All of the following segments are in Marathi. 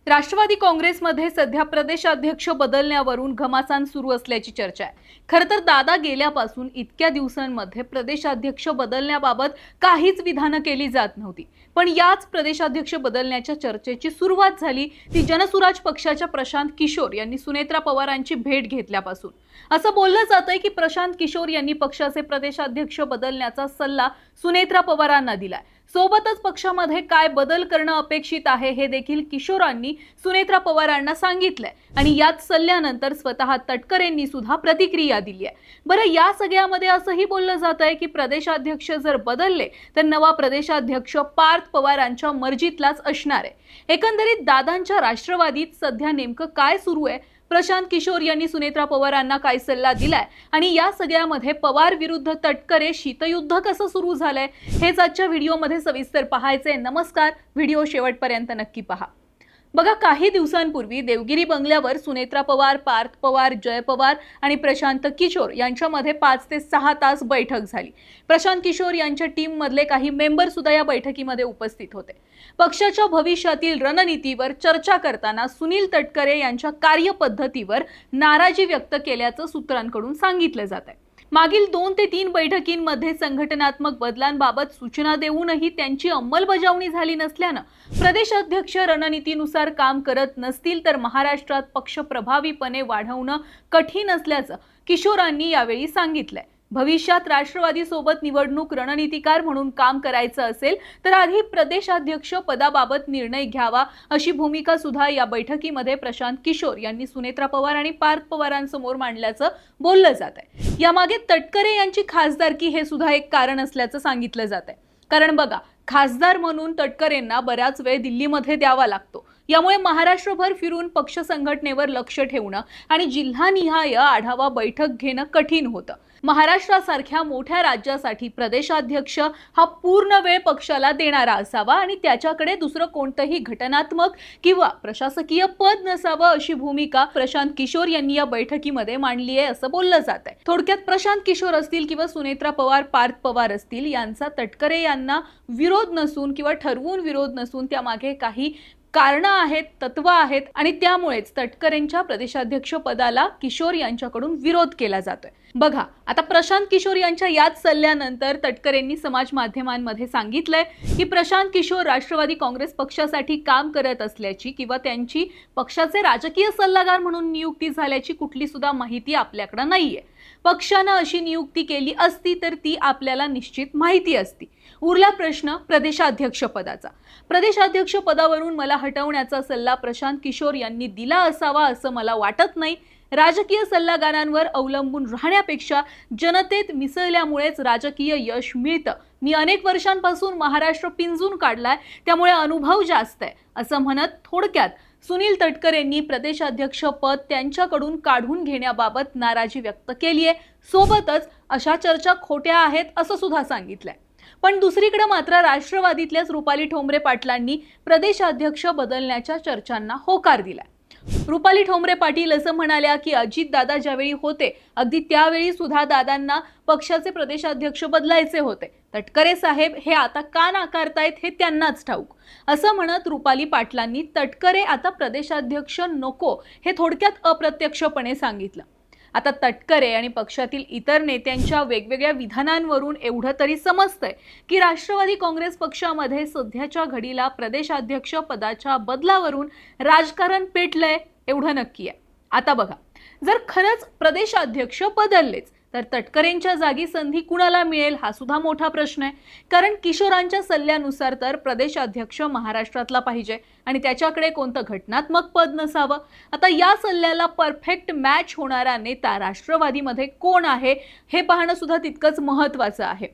राष्ट्रवादी काँग्रेसमध्ये सध्या प्रदेशाध्यक्ष बदलण्यावरून घमासान सुरू असल्याची चर्चा आहे। खरं तर दादा गेल्यापासून इतक्या दिवसांमध्ये प्रदेशाध्यक्ष बदलण्याबाबत काहीच विधानं केली जात नव्हती। पण याच प्रदेशाध्यक्ष बदलण्याच्या चर्चेची सुरुवात झाली ती जनसुराज पक्षाच्या प्रशांत किशोर यांनी सुनेत्रा पवारांची भेट घेतल्यापासून। असं बोललं जातंय की प्रशांत किशोर यांनी पक्षाचे प्रदेशाध्यक्ष बदलण्याचा सल्ला सुनेत्रा पवारांना दिलाय। सोबतच पक्षामध्ये काय बदल करणं अपेक्षित आहे हे देखील किशोरांनी सुनेत्रा पवारांना सांगितलंय आणि याच सल्ल्यानंतर स्वतः तटकरेंनी सुद्धा प्रतिक्रिया दिली आहे। बरं, या सगळ्यामध्ये असंही बोललं जातंय की प्रदेशाध्यक्ष जर बदलले तर नवा प्रदेशाध्यक्ष पार्थ पवारांच्या मर्जीतलाच असणार आहे। एकंदरीत दादांच्या राष्ट्रवादीत सध्या नेमकं काय सुरू आहे, प्रशांत किशोर यांनी सुनेत्रा पवारांना काय सल्ला दिलाय आणि या सगळ्यामध्ये पवार विरुद्ध तटकरे शीतयुद्ध कसं सुरू झालंय हेच आजच्या व्हिडिओमध्ये सविस्तर पाहायचे। नमस्कार, व्हिडिओ शेवटपर्यंत नक्की पहा। बघा, काही दिवसांपूर्वी देवगिरी बंगल्यावर सुनेत्रा पवार, पार्थ पवार, जय पवार आणि प्रशांत किशोर यांच्यामध्ये 5 ते 6 तास बैठक झाली। प्रशांत किशोर यांच्या टीम मधले काही मेंबर सुद्धा या बैठकीमध्ये उपस्थित होते। पक्षाच्या भविष्यातील रणनीतीवर चर्चा करताना सुनील तटकरे यांच्या कार्यपद्धतीवर नाराजी व्यक्त केल्याचं सूत्रांकडून सांगितलं जात आहे। मागील 2 ते 3 बैठकींमध्ये संघटनात्मक बदलांबाबत सूचना देऊनही त्यांची अंमलबजावणी झाली नसल्यानं प्रदेशाध्यक्ष रणनीतीनुसार काम करत नसतील तर महाराष्ट्रात पक्ष प्रभावीपणे वाढवणं कठीण असल्याचं किशोरांनी यावेळी सांगितलंय। भविष्यात राष्ट्रवादी सोबत निवडणूक रणनीतिकार म्हणून काम करायचं असेल तर आधी प्रदेशाध्यक्ष पदाबाबत निर्णय घ्यावा अशी भूमिका सुद्धा या बैठकीमध्ये प्रशांत किशोर यांनी सुनेत्रा पवार आणि पार्थ पवारांसमोर मांडल्याचं बोललं जात आहे। यामागे तटकरे यांची खासदारकी हे सुद्धा एक कारण असल्याचं सांगितलं जात आहे। कारण बघा, खासदार म्हणून तटकरेंना बराच वेळ दिल्लीमध्ये द्यावा लागतो। यामुळे महाराष्ट्रभर फिरून पक्ष संघटनेवर लक्ष ठेवणं आणि जिल्हानिहाय आढावा बैठक घेणं कठीण होतं। महाराष्ट्रासारख्या मोठ्या राज्यासाठी प्रदेशाध्यक्ष हा पूर्ण वेळ पक्षाला देणारा असावा आणि त्याच्याकडे दुसरं कोणतंही घटनात्मक किंवा प्रशासकीय पद नसावं अशी भूमिका प्रशांत किशोर यांनी या बैठकीमध्ये मांडली आहे असं बोललं जात आहे। थोडक्यात प्रशांत किशोर असतील किंवा सुनेत्रा पवार, पार्थ पवार असतील यांचा तटकरे यांना विरोध नसून किंवा ठरवून विरोध नसून त्यामागे काही कारणं आहेत, तत्व आहेत आणि त्यामुळेच तटकरेंच्या प्रदेशाध्यक्ष पदाला किशोर यांच्याकडून विरोध केला जातोय। बघा, आता प्रशांत किशोर यांच्या याच सल्ल्यानंतर तटकरेंनी समाज माध्यमांमध्ये सांगितलंय की प्रशांत किशोर राष्ट्रवादी काँग्रेस पक्षासाठी काम करत असल्याची किंवा त्यांची पक्षाचे राजकीय सल्लागार म्हणून नियुक्ती झाल्याची कुठली सुद्धा माहिती आपल्याकडे नाहीये। पक्षानं अशी नियुक्ती केली असती तर ती आपल्याला निश्चित माहिती असती। उरला प्रश्न प्रदेशाध्यक्ष पदाचा। प्रदेशाध्यक्ष पदावरून मला हटवण्याचा सल्ला प्रशांत किशोर यांनी दिला असावा असं मला वाटत नाही। राजकीय सल्लागारांवर अवलंबून राहण्यापेक्षा जनतेत मिसळल्यामुळेच राजकीय यश मिळतं। मी अनेक वर्षांपासून महाराष्ट्र पिंजून काढलाय, त्यामुळे अनुभव जास्त आहे असं म्हणत थोडक्यात सुनील तटकरेंनी प्रदेशाध्यक्ष पद त्यांच्याकडून काढून घेण्याबाबत नाराजी व्यक्त केली आहे। सोबतच अशा चर्चा खोट्या आहेत असं सुद्धा सांगितलंय। पण दुसरीकडे मात्र राष्ट्रवादीतल्याच रुपाली ठोंबरे पाटलांनी प्रदेशाध्यक्ष बदलण्याच्या चर्चांना होकार दिलाय। रुपाली ठोंबरे पाटील असं म्हणाल्या की अजित दादा ज्यावेळी होते अगदी त्यावेळी सुद्धा दादांना पक्षाचे प्रदेशाध्यक्ष बदलायचे होते। तटकरे साहेब हे आता का नाकारतायत हे त्यांनाच ठाऊक असं म्हणत रुपाली पाटलांनी तटकरे आता प्रदेशाध्यक्ष नको हे थोडक्यात अप्रत्यक्षपणे सांगितलं। आता तटकरे आणि पक्षातील इतर नेत्यांच्या वेगवेगळ्या विधानांवरून एवढं तरी समजतंय की राष्ट्रवादी काँग्रेस पक्षामध्ये सध्याच्या घडीला प्रदेशाध्यक्ष पदाच्या बदलावरून राजकारण पेटलंय एवढं नक्की आहे। आता बघा, जर खरंच प्रदेशाध्यक्ष बदललेच तर तटकरेंच्या जागी संधी कुणाला मिळेल हा सुद्धा मोठा प्रश्न आहे। कारण किशोरांच्या सल्ल्यानुसार तर प्रदेशाध्यक्ष महाराष्ट्रातला पाहिजे आणि त्याच्याकडे कोणतं घटनात्मक पद नसावं। आता या सल्ल्याला परफेक्ट मॅच होणारा नेता राष्ट्रवादीमध्ये कोण आहे हे पाहणं सुद्धा तितकंच महत्त्वाचं आहे।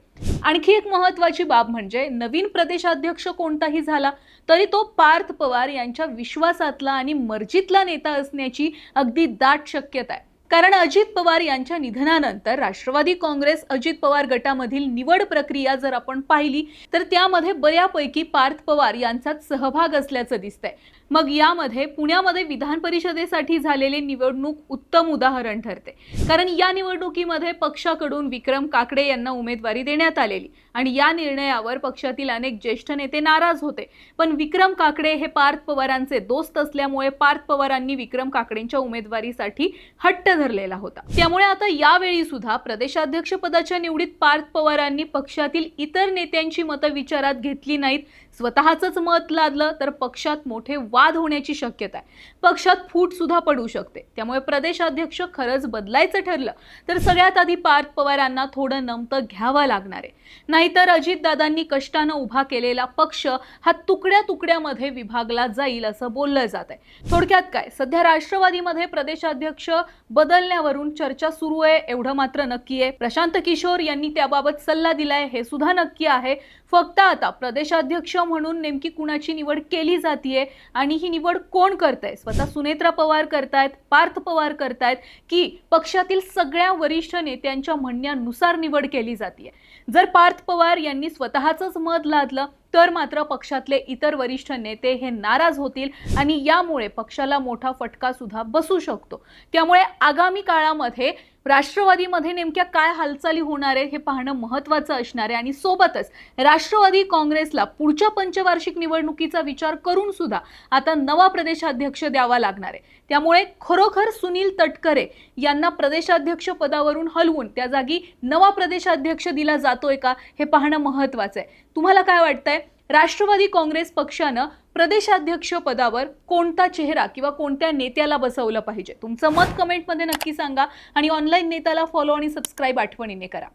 आणखी एक महत्त्वाची बाब म्हणजे नवीन प्रदेशाध्यक्ष कोणताही झाला तरी तो पार्थ पवार यांच्या विश्वासातला आणि मर्जीतला नेता असण्याची अगदी दाट शक्यता आहे। कारण अजित पवार यांच्या निधनानंतर राष्ट्रवादी काँग्रेस अजित पवार गटामधील निवड प्रक्रिया जर आपण पाहिली तर त्यामध्ये बऱ्यापैकी पार्थ पवार यांचाच सहभाग असल्याचं दिसतंय। मग यामध्ये पुण्यामध्ये विधान परिषदेसाठी झालेली निवडणूक उत्तम उदाहरण ठरते, कारण या निवडणुकीमध्ये पक्षाकडून विक्रम काकडे यांना उमेदवारी देण्यात आलेली आणि या निर्णयावर पक्षातील अनेक ज्येष्ठ नेते नाराज होते. पण विक्रम काकडे हे पार्थ पवारांचे दोस्त असल्यामुळे पार्थ पवारांनी विक्रम काकडेंच्या उमेदवारीसाठी हट्ट धरलेला होता. त्यामुळे आता यावेळी सुद्धा प्रदेशाध्यक्ष पदाच्या निवडीत पार्थ पवारांनी पक्षातील इतर नेत्यांची मतं विचारात घेतली नाहीत, स्वतःच मत लादलं तर पक्षात मोठे वाद होण्याची शक्यता आहे. पक्षात फूट सुद्धा पडू शकते. त्यामुळे प्रदेशाध्यक्ष खरंच बदलायचं ठरलं तर सगळ्यात आधी पार्थ पवारांना थोडं नमतं घ्यावं लागणार आहे. नाहीतर अजितदादांनी कष्टानं उभा केलेला पक्ष हा तुकड्या तुकड्यामध्ये विभागला जाईल असं बोललं जात आहे. थोडक्यात काय, सध्या राष्ट्रवादीमध्ये प्रदेशाध्यक्ष बदलण्यावरून चर्चा सुरू आहे एवढं मात्र नक्की आहे. प्रशांत किशोर यांनी त्याबाबत सल्ला दिलाय हे सुद्धा नक्की आहे. फक्त आता प्रदेशाध्यक्ष म्हणून नेमकी कुणाची निवड केली जातीये आणि ही निवड कोण करतंय, स्वतः सुनेत्रा पवार करतायत, पार्थ पवार करतायत की पक्षातील सगळ्या वरिष्ठ नेत्यांच्या म्हणण्यानुसार निवड केली जातीये. जर पार्थ पवार यांनी स्वतःच मत लादलं तर मात्र पक्षातले इतर वरिष्ठ नेते हे नाराज होतील आणि यामुळे पक्षाला मोठा फटका सुद्धा बसू शकतो. त्यामुळे आगामी काळामध्ये राष्ट्रवादीमध्ये नेमक्या काय हालचाली होणार आहे हे पाहणं महत्त्वाचं असणार आहे आणि सोबतच राष्ट्रवादी काँग्रेसला पुढच्या पंचवार्षिक निवडणुकीचा विचार करून सुद्धा आता नवा प्रदेशाध्यक्ष द्यावा लागणार आहे. त्यामुळे खरोखर सुनील तटकरे यांना प्रदेशाध्यक्ष पदावरून हलवून त्या जागी नवा प्रदेशाध्यक्ष दिला जातोय का हे पाहणं महत्त्वाचं आहे. तुम्हाला काय वाटतंय, राष्ट्रवादी काँग्रेस पक्षानं प्रदेशाध्यक्ष पदावर कोणता चेहरा किंवा कोणत्या नेत्याला बसवलं पाहिजे? तुमचं मत कमेंटमध्ये नक्की सांगा आणि ऑनलाईन नेत्याला फॉलो आणि सबस्क्राईब आठवणीने करा.